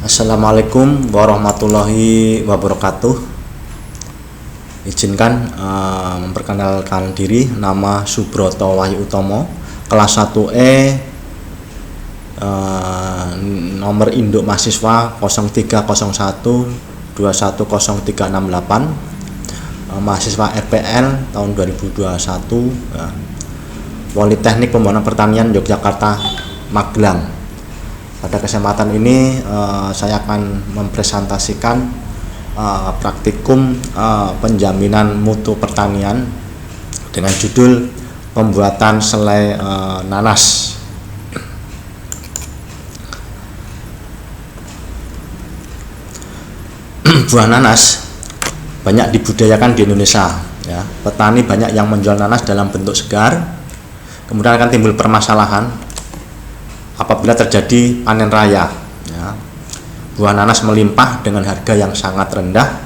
Assalamualaikum warahmatullahi wabarakatuh. Izinkan memperkenalkan diri, nama Subroto Wahyu Utomo, kelas 1E, nomor induk mahasiswa 0301 210368, mahasiswa RPL tahun 2021, Politeknik Pembangunan Pertanian Yogyakarta Magelang. Pada kesempatan ini saya akan mempresentasikan praktikum penjaminan mutu pertanian dengan judul pembuatan selai nanas. Buah nanas banyak dibudidayakan di Indonesia, ya. Petani banyak yang menjual nanas dalam bentuk segar. Kemudian akan timbul permasalahan apabila terjadi panen raya, ya. Buah nanas melimpah dengan harga yang sangat rendah,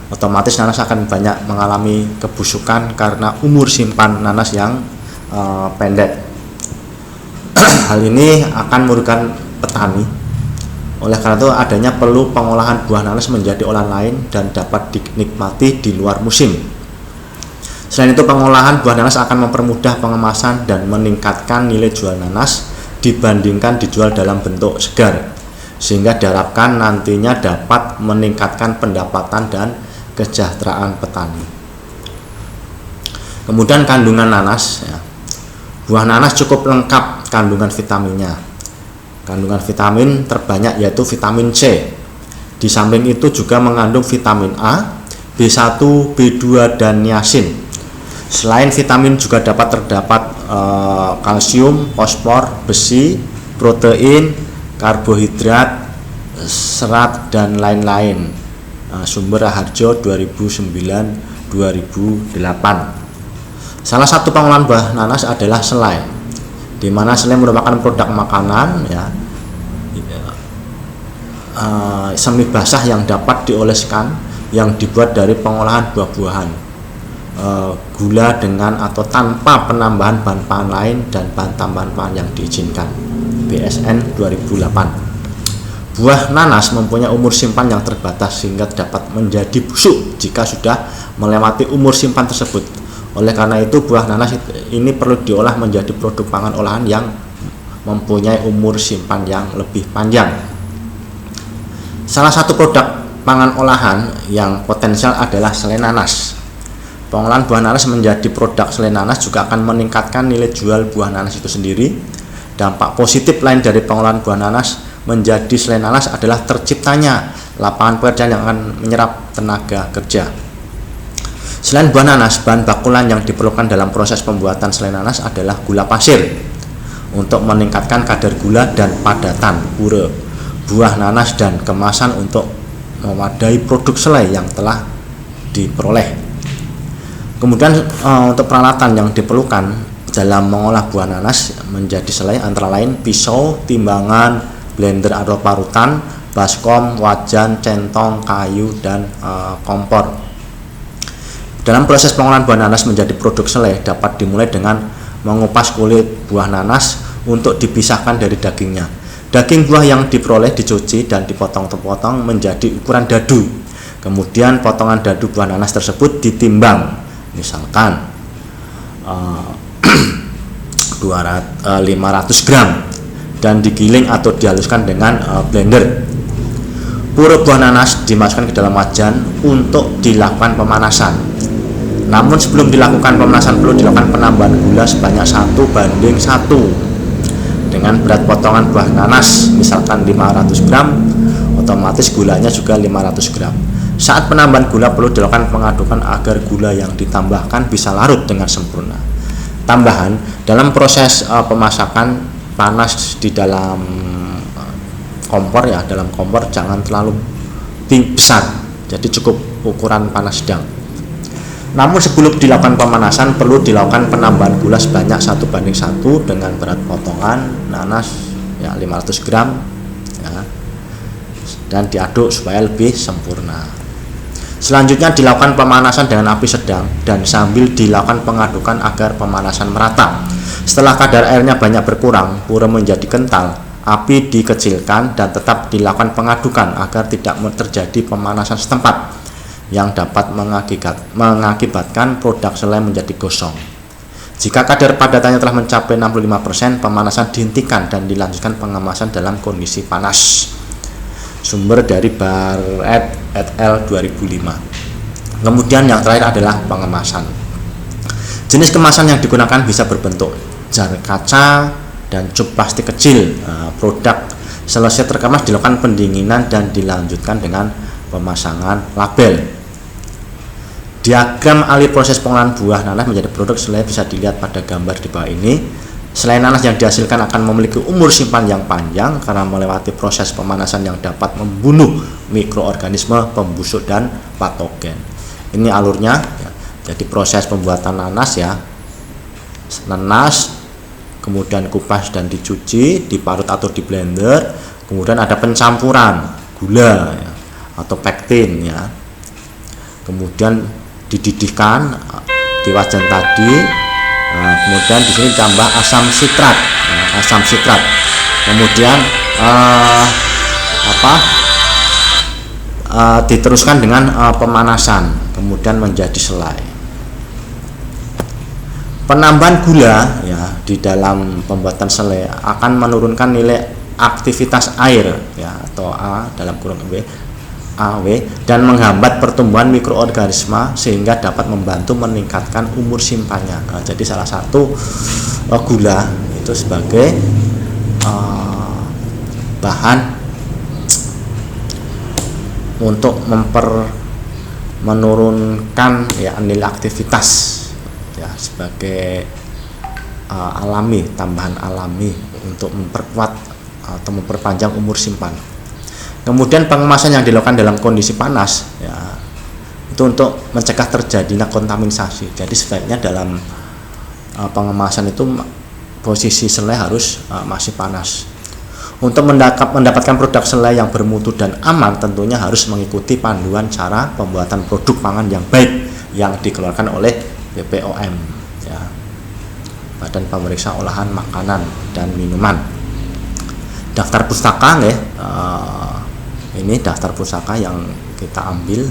otomatis nanas akan banyak mengalami kebusukan karena umur simpan nanas yang pendek. Hal ini akan merugikan petani. Oleh karena itu adanya perlu pengolahan buah nanas menjadi olahan lain dan dapat dinikmati di luar musim. Selain itu, pengolahan buah nanas akan mempermudah pengemasan dan meningkatkan nilai jual nanas dibandingkan dijual dalam bentuk segar, sehingga diharapkan nantinya dapat meningkatkan pendapatan dan kesejahteraan petani. Kemudian kandungan nanas, ya. Buah nanas cukup lengkap kandungan vitaminnya. Kandungan vitamin terbanyak yaitu vitamin C. Di samping itu juga mengandung vitamin A, B1, B2, dan niacin. Selain vitamin juga dapat terdapat kalsium, fosfor, besi, protein, karbohidrat, serat, dan lain-lain. Sumber Raharjo 2009-2008. Salah satu pengolahan buah nanas adalah selai, di mana selai merupakan produk makanan, ya, semi basah yang dapat dioleskan, yang dibuat dari pengolahan buah-buahan, gula dengan atau tanpa penambahan bahan-bahan lain dan bahan tambahan yang diizinkan. BSN 2008. Buah nanas mempunyai umur simpan yang terbatas sehingga dapat menjadi busuk jika sudah melewati umur simpan tersebut. Oleh karena itu, buah nanas ini perlu diolah menjadi produk pangan olahan yang mempunyai umur simpan yang lebih panjang. Salah satu produk pangan olahan yang potensial adalah selai nanas. Pengolahan buah nanas menjadi produk selai nanas juga akan meningkatkan nilai jual buah nanas itu sendiri. Dampak positif lain dari pengolahan buah nanas menjadi selai nanas adalah terciptanya lapangan pekerjaan yang akan menyerap tenaga kerja. Selain buah nanas, bahan bakulan yang diperlukan dalam proses pembuatan selai nanas adalah gula pasir untuk meningkatkan kadar gula dan padatan pure buah nanas dan kemasan untuk mewadai produk selai yang telah diperoleh. Kemudian untuk peralatan yang diperlukan dalam mengolah buah nanas menjadi selai antara lain pisau, timbangan, blender atau parutan, baskom, wajan, centong, kayu, dan kompor. Dalam proses pengolahan buah nanas menjadi produk selai dapat dimulai dengan mengupas kulit buah nanas untuk dipisahkan dari dagingnya. Daging buah yang diperoleh dicuci dan dipotong-potong menjadi ukuran dadu. Kemudian potongan dadu buah nanas tersebut ditimbang, misalkan 500 gram, dan digiling atau dihaluskan dengan blender. Pure buah nanas dimasukkan ke dalam wajan untuk dilakukan pemanasan. Namun sebelum dilakukan pemanasan perlu dilakukan penambahan gula sebanyak 1:1 dengan berat potongan buah nanas, misalkan 500 gram, otomatis gulanya juga 500 gram. Saat penambahan gula perlu dilakukan pengadukan agar gula yang ditambahkan bisa larut dengan sempurna. Tambahan, dalam proses pemasakan, panas di dalam kompor, ya, dalam kompor jangan terlalu besar, jadi cukup ukuran panas sedang. Namun sebelum dilakukan pemanasan perlu dilakukan penambahan gula sebanyak 1:1 dengan berat potongan nanas, ya, 500 gram, ya, dan diaduk supaya lebih sempurna. Selanjutnya dilakukan pemanasan dengan api sedang dan sambil dilakukan pengadukan agar pemanasan merata. Setelah kadar airnya banyak berkurang, pura menjadi kental, api dikecilkan dan tetap dilakukan pengadukan agar tidak terjadi pemanasan setempat yang dapat mengakibatkan produk selai menjadi gosong. Jika kadar padatannya telah mencapai 65%, pemanasan dihentikan dan dilanjutkan pengemasan dalam kondisi panas. Sumber dari Barrett et al. 2005. Kemudian yang terakhir adalah pengemasan. Jenis kemasan yang digunakan bisa berbentuk jar kaca dan cup plastik kecil. Produk selesai terkemas dilakukan pendinginan dan dilanjutkan dengan pemasangan label. Diagram alih proses pengolahan buah nanas menjadi produk selai bisa dilihat pada gambar di bawah ini. Selai nanas yang dihasilkan akan memiliki umur simpan yang panjang karena melewati proses pemanasan yang dapat membunuh mikroorganisme, pembusuk, dan patogen. Ini alurnya ya. Jadi proses pembuatan nanas ya, nanas kemudian kupas dan dicuci, diparut atau di blender, kemudian ada pencampuran gula ya, atau pektin ya, kemudian dididihkan di wajan tadi. Kemudian di sini ditambah asam sitrat, kemudian diteruskan dengan pemanasan, kemudian menjadi selai. Penambahan gula ya di dalam pembuatan selai akan menurunkan nilai aktivitas air ya, atau A dalam kurung AW, dan menghambat pertumbuhan mikroorganisme sehingga dapat membantu meningkatkan umur simpannya. Jadi salah satu gula itu sebagai bahan untuk menurunkan ya nilai aktivitas ya, sebagai alami, tambahan alami untuk memperkuat atau memperpanjang umur simpan. Kemudian pengemasan yang dilakukan dalam kondisi panas ya, itu untuk mencegah terjadinya kontaminasi. Jadi sebaiknya dalam pengemasan itu posisi selai harus masih panas. Untuk mendapatkan produk selai yang bermutu dan aman, tentunya harus mengikuti panduan cara pembuatan produk pangan yang baik yang dikeluarkan oleh BPOM ya, Badan Pemeriksa Olahan Makanan dan Minuman. Daftar pustaka ya, ini daftar pustaka yang kita ambil,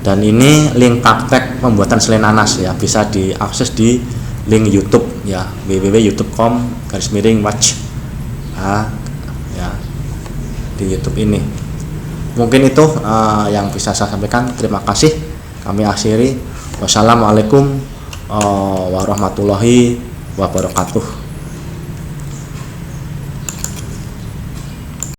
dan ini link praktek pembuatan selai nanas ya, bisa diakses di link YouTube ya, www.youtube.com/watch ya, di YouTube ini. Mungkin itu yang bisa saya sampaikan. Terima kasih. Kami akhiri. Wassalamualaikum warahmatullahi wabarakatuh.